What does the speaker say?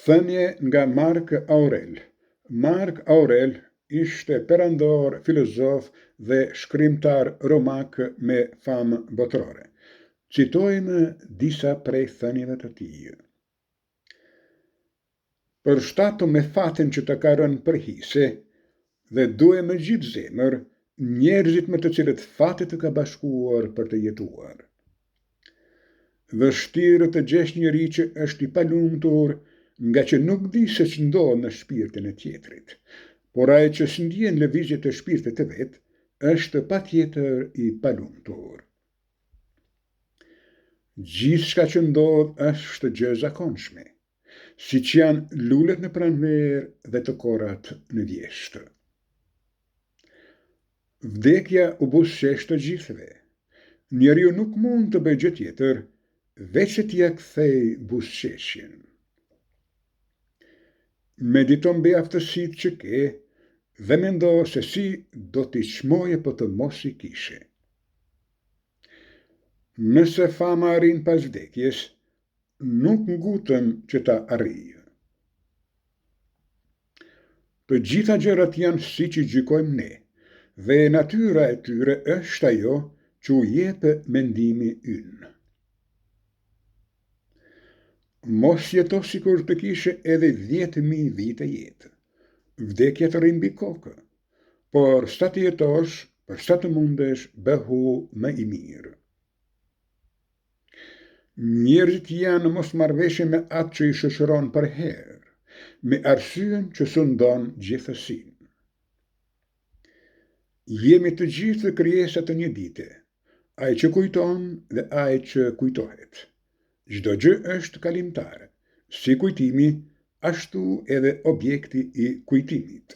Thënie nga Mark Aurel. Mark Aurel ishte perandor, filozof dhe shkrimtar romak me famë botërore. Citojmë disa prej thënieve të tij. Përshtato me fatin që të ka rënë përhise dhe due me gjithë zemër njerëzit me të cilët fati të ka bashkuar për të jetuar. Vështirë të gjesh njëri që është i palumtur nga që nuk di se ç'ndodh në shpirtin e tjetrit, por ai që s'ndjen lëvizjet e shpirtit të vet, është patjetër i palumtur. Gjithçka që ndodh është gjë zakonshme, siç janë lulet në pranverë dhe të korrat në vjeshtë. Vdekja u buzëqesh të gjithëve. Njeriu nuk mund të bëjë gjë tjetër veç se t'ia kthej buzëqeshjen. Medito mbi aftësitë që ke dhe mendo se si do t'i çmoje po të mos i kishe. Nëse fama arrin pas vdekjes, nuk ngutën që ta arrijë. Të gjitha gjërat janë siç i gjykojmë ne, dhe natyra e tyre është ajo që u jep mendimi ynë. Mos jeto sikur të kishe edhe 10.000 vite jetë. Vdekja të rrin mbi kokë, por sa të jetosh, për sa të mundesh, bëhu më i mirë. Njerëzit janë në mosmarrëveshje me atë që i shoqëron për herë, me arsyen që sundon gjithësinë. Jemi të gjithë krijesa të një dite, ai që kujton dhe ai që kujtohet. Çdo gjë është kalimtare, si kujtimi, ashtu edhe objekti i kujtimit.